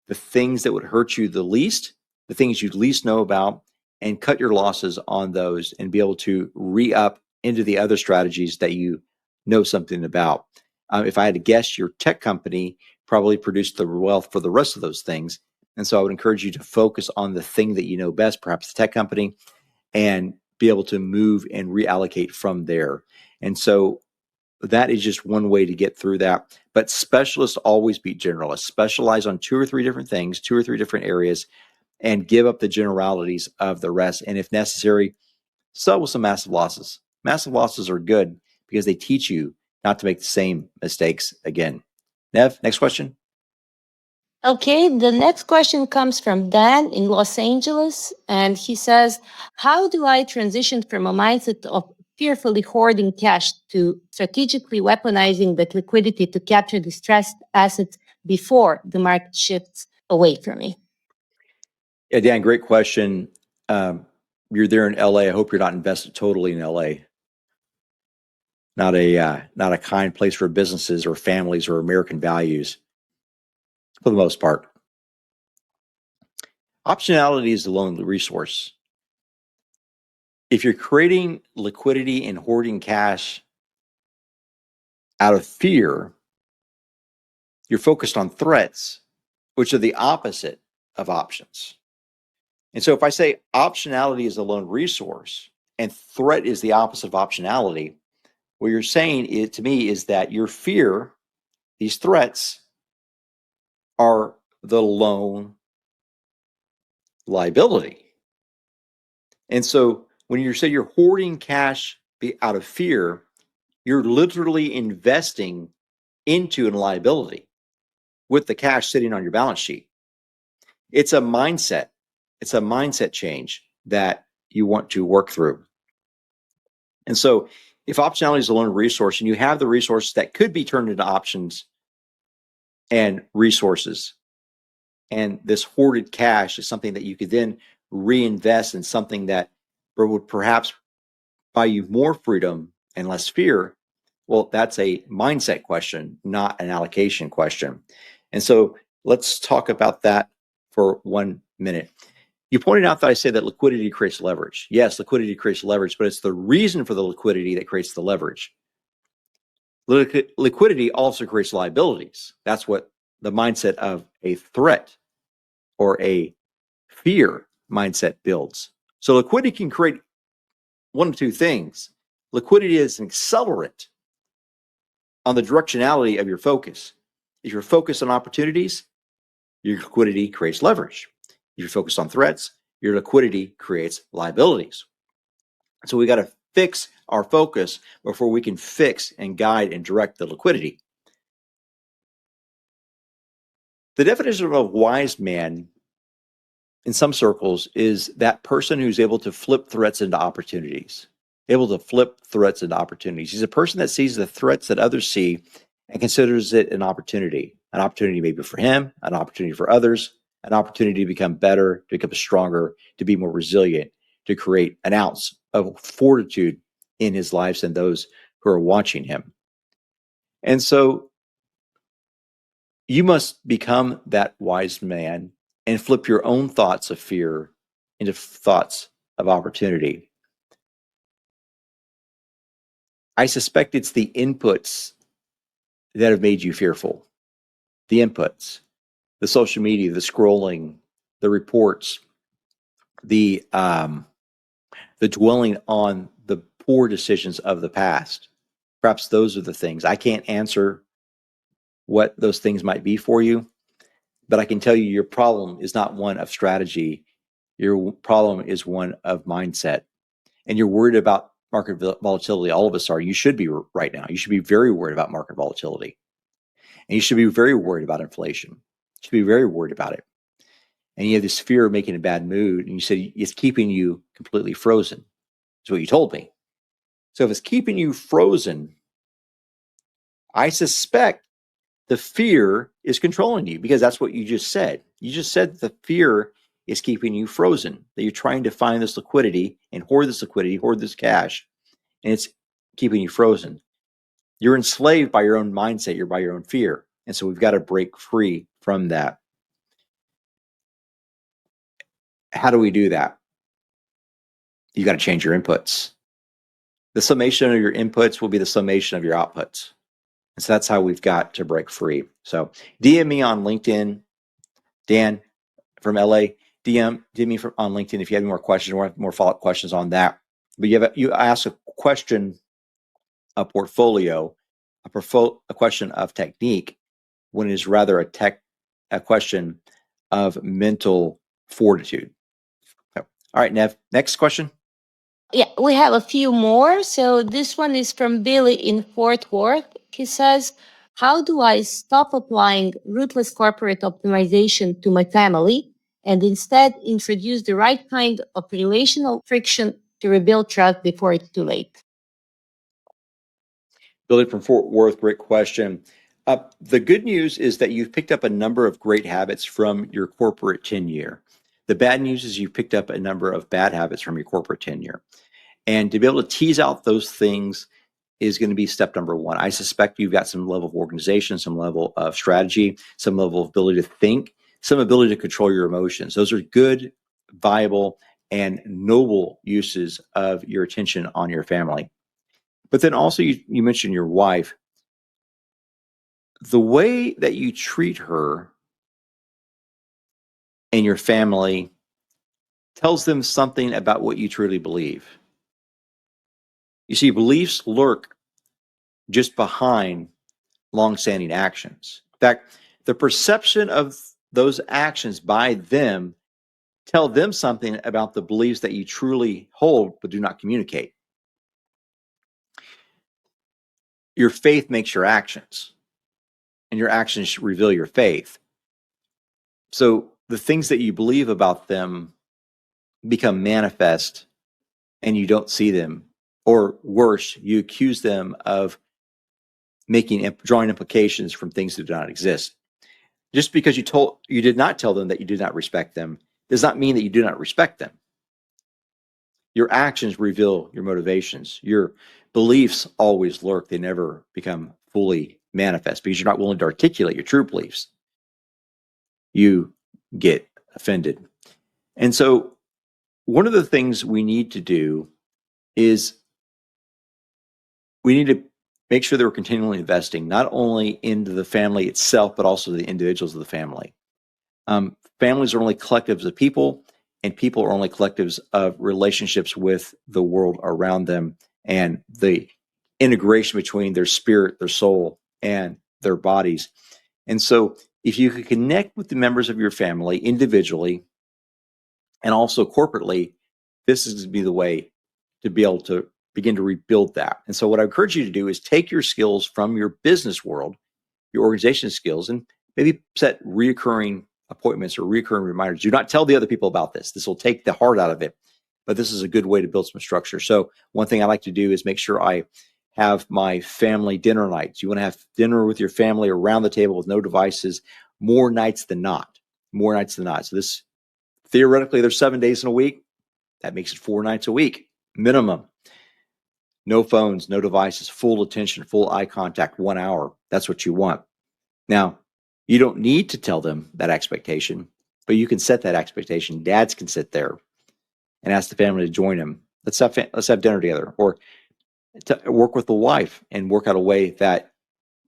the things that would hurt you the least, the things you least know about, and cut your losses on those and be able to re-up into the other strategies that you know something about. If I had to guess, your tech company probably produced the wealth for the rest of those things. And so I would encourage you to focus on the thing that you know best, perhaps the tech company, and be able to move and reallocate from there. And so that is just one way to get through that. But specialists always beat generalists. Specialize on 2 or 3 different things, 2 or 3 different areas, and give up the generalities of the rest. And if necessary, sell with some massive losses. Massive losses are good because they teach you not to make the same mistakes again. Nev, next question. Okay, the next question comes from Dan in Los Angeles, and he says, how do I transition from a mindset of fearfully hoarding cash to strategically weaponizing that liquidity to capture distressed assets before the market shifts away from me? Yeah, Dan, great question. You're there in LA. I hope you're not invested totally in LA. Not a kind place for businesses or families or American values, for the most part. Optionality is the lone resource. If you're creating liquidity and hoarding cash out of fear, you're focused on threats, which are the opposite of options. And so if I say optionality is the lone resource and threat is the opposite of optionality, what you're saying to me is that your fear, these threats, are the lone liability. And so when you say you're hoarding cash out of fear, You're literally investing into a liability with the cash sitting on your balance sheet. It's a mindset. It's a mindset change that you want to work through. And so if optionality is a learned resource and you have the resources that could be turned into options and resources, and this hoarded cash is something that you could then reinvest in something that would perhaps buy you more freedom and less fear, well, that's a mindset question, not an allocation question. And so let's talk about that for 1 minute. You pointed out that I say that liquidity creates leverage. Yes, liquidity creates leverage, but it's the reason for the liquidity that creates the leverage. Liquidity also creates liabilities. That's what the mindset of a threat or a fear mindset builds. So liquidity can create one of two things. Liquidity is an accelerant on the directionality of your focus. If you're focused on opportunities, your liquidity creates leverage. If you're focused on threats, your liquidity creates liabilities. So we got to fix our focus before we can fix and guide and direct the liquidity. The definition of a wise man in some circles is that person who's able to flip threats into opportunities. Able to flip threats into opportunities. He's a person that sees the threats that others see and considers it an opportunity. An opportunity maybe for him, an opportunity for others, an opportunity to become better, to become stronger, to be more resilient, to create an ounce of fortitude in his lives and those who are watching him. And so you must become that wise man and flip your own thoughts of fear into thoughts of opportunity. I suspect it's the inputs that have made you fearful. The inputs, the social media, the scrolling, the reports, the dwelling on the poor decisions of the past. Perhaps those are the things. I can't answer what those things might be for you, but I can tell you your problem is not one of strategy. Your problem is one of mindset. And you're worried about market volatility. All of us are. You should be right now. You should be very worried about market volatility. And you should be very worried about inflation. You should be very worried about it. And you have this fear of making a bad mood. And you said it's keeping you completely frozen. That's what you told me. So if it's keeping you frozen, I suspect the fear is controlling you because that's what you just said. You just said the fear is keeping you frozen, that you're trying to find this liquidity and hoard this liquidity, hoard this cash, and it's keeping you frozen. You're enslaved by your own mindset, you're by your own fear. And so we've got to break free from that. How do we do that? You got to change your inputs. The summation of your inputs will be the summation of your outputs. And so that's how we've got to break free. So DM me on LinkedIn, Dan from LA. DM me on LinkedIn if you have any more questions or more follow-up questions on that. But you ask a question, a portfolio, a question of technique, when it is rather a question of mental fortitude. So, all right, Nev, next question. Yeah, we have a few more. So this one is from Billy in Fort Worth. He says, how do I stop applying ruthless corporate optimization to my family and instead introduce the right kind of relational friction to rebuild trust before it's too late? Billy from Fort Worth, great question. The good news is that you've picked up a number of great habits from your corporate tenure. The bad news is you've picked up a number of bad habits from your corporate tenure. And to be able to tease out those things is going to be step number one. I suspect you've got some level of organization, some level of strategy, some level of ability to think, some ability to control your emotions. Those are good, viable, and noble uses of your attention on your family. But then also you mentioned your wife. The way that you treat her and your family tells them something about what you truly believe. You see, beliefs lurk just behind long-standing actions. In fact, the perception of those actions by them tell them something about the beliefs that you truly hold but do not communicate. your faith makes your actions, and your actions reveal your faith. So the things that you believe about them become manifest, and you don't see them, or worse, you accuse them of drawing implications from things that do not exist. Just because you did not tell them that you do not respect them does not mean that you do not respect them. Your actions reveal your motivations. Your beliefs always lurk. They never become fully manifest because you're not willing to articulate your true beliefs. You get offended. And so one of the things we need to do is we need to make sure that we're continually investing not only into the family itself, but also the individuals of the family. Families are only collectives of people, and people are only collectives of relationships with the world around them and the integration between their spirit, their soul, and their bodies. And so if you could connect with the members of your family individually and also corporately, this is to be the way to be able to begin to rebuild that. And so what I encourage you to do is take your skills from your business world, your organization skills, and maybe set reoccurring appointments or recurring reminders. Do not tell the other people about this. This will take the heart out of it, but this is a good way to build some structure. So one thing I like to do is make sure I have my family dinner nights. You want to have dinner with your family around the table with no devices more nights than not. So this, theoretically, there's 7 days in a week. That makes it 4 nights a week, minimum. No phones, no devices, full attention, full eye contact, 1 hour. That's what you want. Now, you don't need to tell them that expectation, but you can set that expectation. Dads can sit there and ask the family to join them. Let's have dinner together, or to work with the wife and work out a way that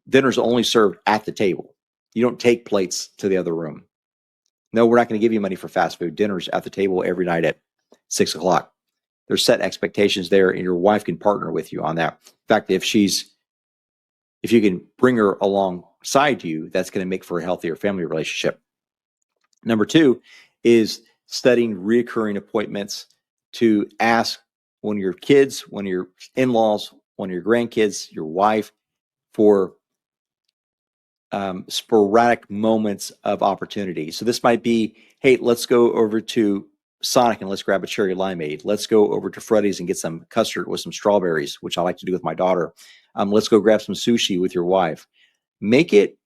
dinner's only served at the table. You don't take plates to the other room. No, we're not going to give you money for fast food. Dinner's at the table every night at 6 o'clock. There's set expectations there, and your wife can partner with you on that. In fact, if you can bring her alongside you, that's going to make for a healthier family relationship. Number 2 is studying recurring appointments to ask one of your kids, one of your in-laws, one of your grandkids, your wife, for sporadic moments of opportunity. So this might be, hey, let's go over to Sonic and let's grab a cherry limeade. Let's go over to Freddy's and get some custard with some strawberries, which I like to do with my daughter. Let's go grab some sushi with your wife. Make it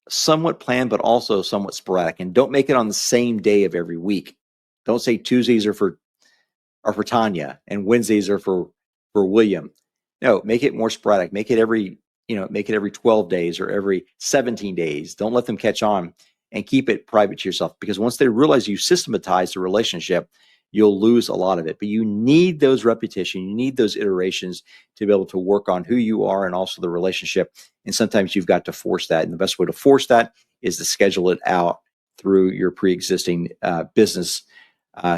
somewhat planned, but also somewhat sporadic, and don't make it on the same day of every week. Don't say Tuesdays are for Tanya and Wednesdays are for William. No, make it more sporadic. Make it every 12 days or every 17 days. Don't let them catch on, and keep it private to yourself, because once they realize you systematize the relationship, you'll lose a lot of it. But you need those repetition, you need those iterations to be able to work on who you are and also the relationship. And sometimes you've got to force that. And the best way to force that is to schedule it out through your pre-existing business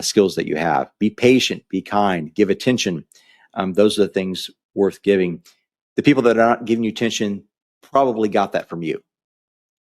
skills that you have. Be patient, be kind, give attention. Those are the things worth giving. The people that are not giving you attention probably got that from you,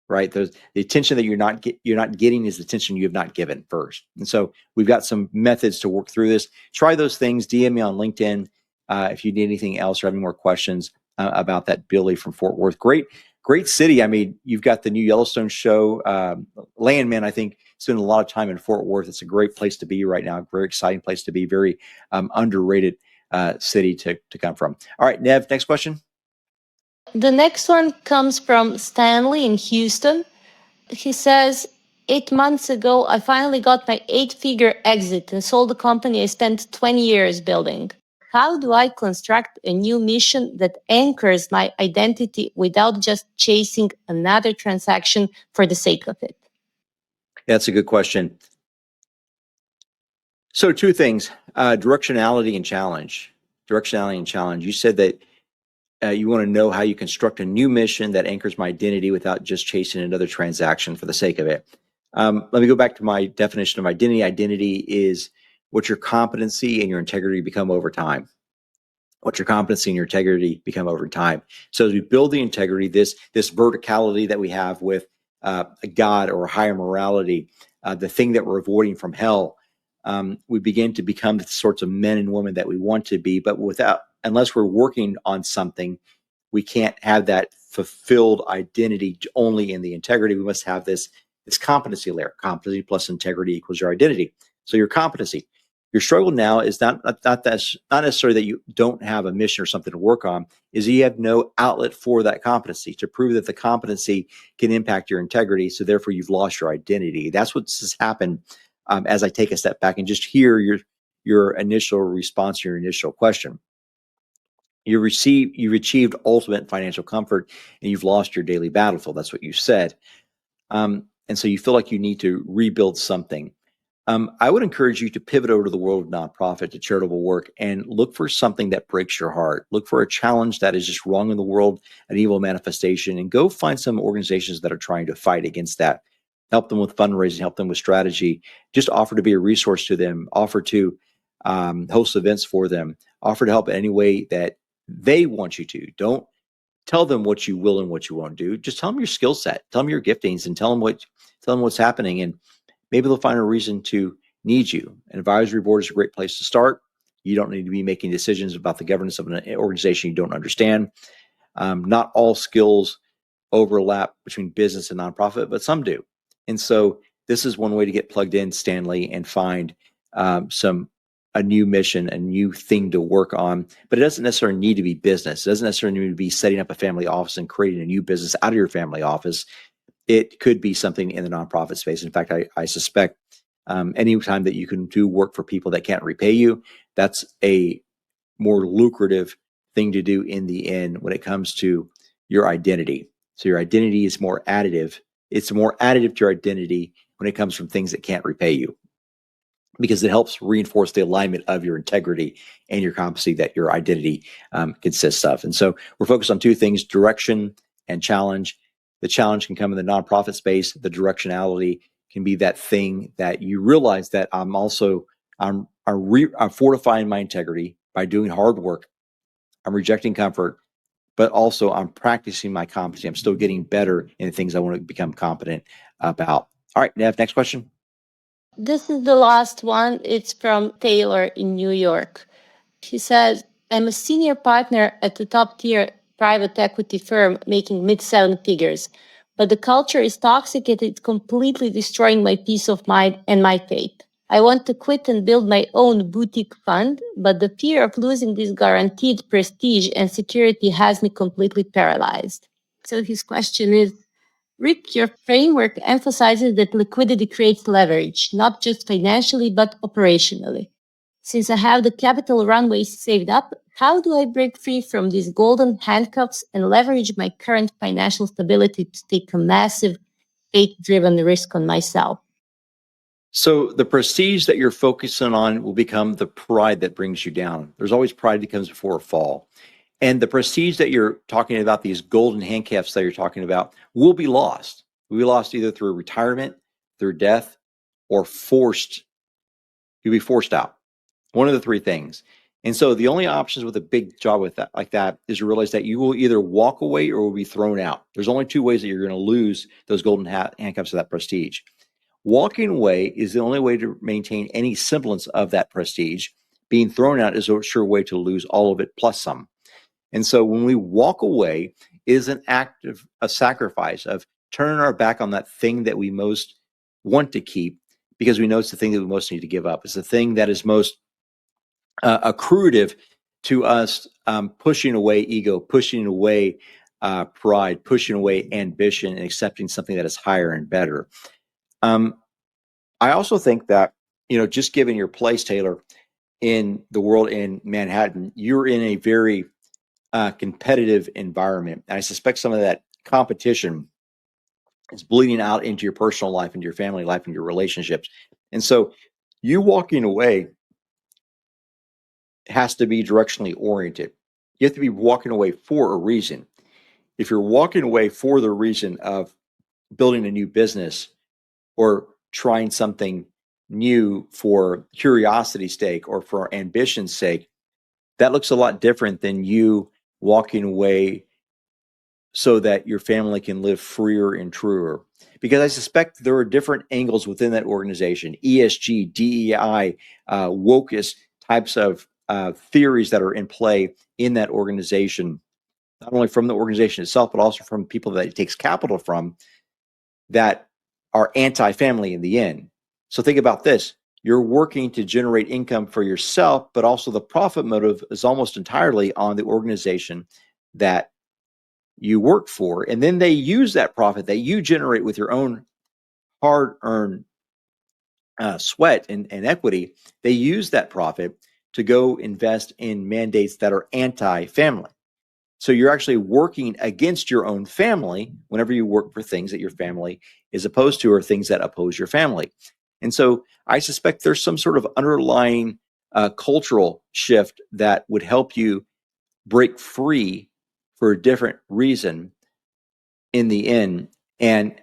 right? The attention that you're not getting is the attention you have not given first. And so we've got some methods to work through this. Try those things. DM me on LinkedIn if you need anything else or have any more questions about that. Billy from Fort Worth. Great city. I mean, you've got the new Yellowstone show. Landman, I think, spend a lot of time in Fort Worth. It's a great place to be right now. Very exciting place to be. Very underrated city to come from. All right, Nev, next question. The next one comes from Stanley in Houston. He says, 8 months ago, I finally got my 8-figure exit and sold the company I spent 20 years building. How do I construct a new mission that anchors my identity without just chasing another transaction for the sake of it? That's a good question. So 2 things, directionality and challenge. You said that you want to know how you construct a new mission that anchors my identity without just chasing another transaction for the sake of it. Let me go back to my definition of identity. Identity is what your competency and your integrity become over time. So as we build the integrity, this verticality that we have with a God or a higher morality, the thing that we're avoiding from hell, we begin to become the sorts of men and women that we want to be, but unless we're working on something, we can't have that fulfilled identity only in the integrity. We must have this competency layer. Competency plus integrity equals your identity. So your competency. Your struggle now is not necessarily that you don't have a mission or something to work on, is you have no outlet for that competency to prove that the competency can impact your integrity. So therefore you've lost your identity. That's what's happened as I take a step back and just hear your initial response to your initial question. You've achieved ultimate financial comfort and you've lost your daily battlefield. That's what you said. And so you feel like you need to rebuild something. I would encourage you to pivot over to the world of nonprofit, to charitable work, and look for something that breaks your heart. Look for a challenge that is just wrong in the world, an evil manifestation, and go find some organizations that are trying to fight against that. Help them with fundraising, help them with strategy. Just offer to be a resource to them, offer to host events for them, offer to help in any way that they want you to. Don't tell them what you will and what you won't do. Just tell them your skill set, tell them your giftings, and tell them what's happening. And maybe they'll find a reason to need you. An advisory board is a great place to start. You don't need to be making decisions about the governance of an organization you don't understand. Not all skills overlap between business and nonprofit, but some do. And so this is one way to get plugged in, Stanley, and find a new mission, a new thing to work on. But it doesn't necessarily need to be business. It doesn't necessarily need to be setting up a family office and creating a new business out of your family office. It could be something in the nonprofit space. In fact, I suspect any time that you can do work for people that can't repay you, that's a more lucrative thing to do in the end when it comes to your identity. So your identity is more additive. It's more additive to your identity when it comes from things that can't repay you, because it helps reinforce the alignment of your integrity and your competency that your identity consists of. And so we're focused on two things: direction and challenge. The challenge can come in the nonprofit space. The directionality can be that thing that you realize that I'm fortifying my integrity by doing hard work. I'm rejecting comfort, but also I'm practicing my competency. I'm still getting better in the things I want to become competent about. All right, Nev, next question. This is the last one. It's from Taylor in New York. She says, I'm a senior partner at a top tier private equity firm making mid-seven figures, but the culture is toxic and it's completely destroying my peace of mind and my faith. I want to quit and build my own boutique fund, but the fear of losing this guaranteed prestige and security has me completely paralyzed. So his question is, Rick, your framework emphasizes that liquidity creates leverage, not just financially, but operationally. Since I have the capital runway saved up, how do I break free from these golden handcuffs and leverage my current financial stability to take a massive faith-driven risk on myself? So the prestige that you're focusing on will become the pride that brings you down. There's always pride that comes before a fall. And the prestige that you're talking about, these golden handcuffs that you're talking about, will be lost. Will be lost either through retirement, through death, or forced. You'll be forced out. One of the three things. And so the only options with a big job with that, like that, is to realize that you will either walk away or will be thrown out. There's only two ways that you're going to lose those golden handcuffs of that prestige. Walking away is the only way to maintain any semblance of that prestige. Being thrown out is a sure way to lose all of it plus some. And so when we walk away, it is an act of a sacrifice of turning our back on that thing that we most want to keep, because we know it's the thing that we most need to give up. It's the thing that is most accretive to us, pushing away ego, pushing away pride, pushing away ambition, and accepting something that is higher and better. I also think that, just given your place, Taylor, in the world in Manhattan, you're in a very competitive environment. And I suspect some of that competition is bleeding out into your personal life, into your family life, into your relationships. And so you walking away has to be directionally oriented. You have to be walking away for a reason. If you're walking away for the reason of building a new business or trying something new for curiosity's sake or for ambition's sake, that looks a lot different than you walking away so that your family can live freer and truer. Because I suspect there are different angles within that organization, ESG, DEI, wokeist types of theories that are in play in that organization not only from the organization itself, but also from people that it takes capital from that are anti-family in the end. So think about this. You're working to generate income for yourself, but also the profit motive is almost entirely on the organization that you work for. And then they use that profit that you generate with your own hard-earned sweat and equity. They use that profit to go invest in mandates that are anti-family. So you're actually working against your own family whenever you work for things that your family is opposed to or things that oppose your family. And so I suspect there's some sort of underlying cultural shift that would help you break free for a different reason in the end, and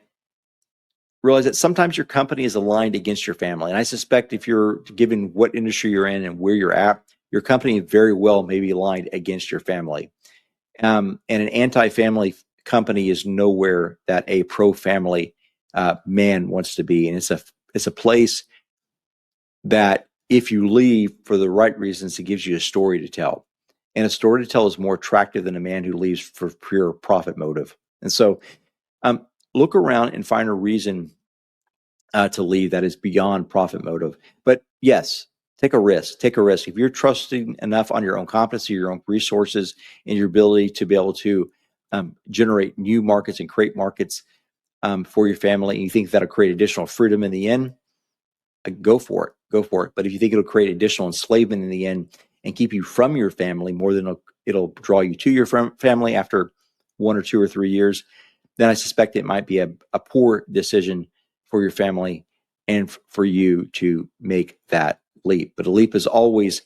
realize that sometimes your company is aligned against your family. And I suspect if you're given what industry you're in and where you're at, your company very well may be aligned against your family. And an anti-family company is nowhere that a pro-family man wants to be. And it's a place that if you leave for the right reasons, it gives you a story to tell. And a story to tell is more attractive than a man who leaves for pure profit motive. And so look around and find a reason to leave that is beyond profit motive. But yes, take a risk. Take a risk. If you're trusting enough on your own competency, your own resources, and your ability to be able to generate new markets and create markets for your family, and you think that'll create additional freedom in the end, go for it. Go for it. But if you think it'll create additional enslavement in the end and keep you from your family more than it'll draw you to your family after 1 or 2 or 3 years, then I suspect it might be a poor decision for your family and for you to make that leap. But a leap is always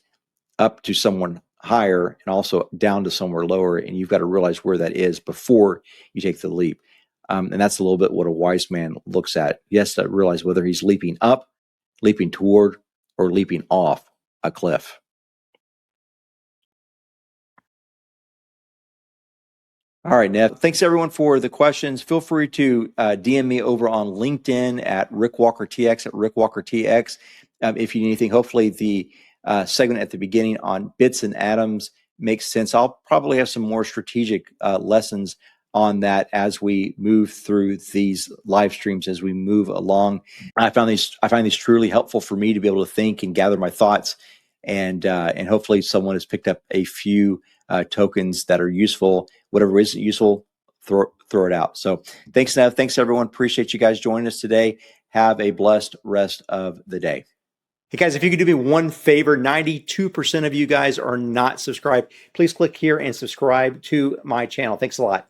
up to someone higher and also down to somewhere lower. And you've got to realize where that is before you take the leap. And that's a little bit what a wise man looks at. He has to realize whether he's leaping up, leaping toward, or leaping off a cliff. All right, Nev. Thanks everyone for the questions. Feel free to DM me over on LinkedIn at RickWalkerTX, at RickWalkerTX. If you need anything, hopefully the segment at the beginning on bits and atoms makes sense. I'll probably have some more strategic lessons on that as we move through these live streams, as we move along. I find these truly helpful for me to be able to think and gather my thoughts, and hopefully someone has picked up a few tokens that are useful. Whatever isn't useful, throw it out. So thanks, Nev. Thanks, everyone. Appreciate you guys joining us today. Have a blessed rest of the day. Hey, guys, if you could do me one favor, 92% of you guys are not subscribed. Please click here and subscribe to my channel. Thanks a lot.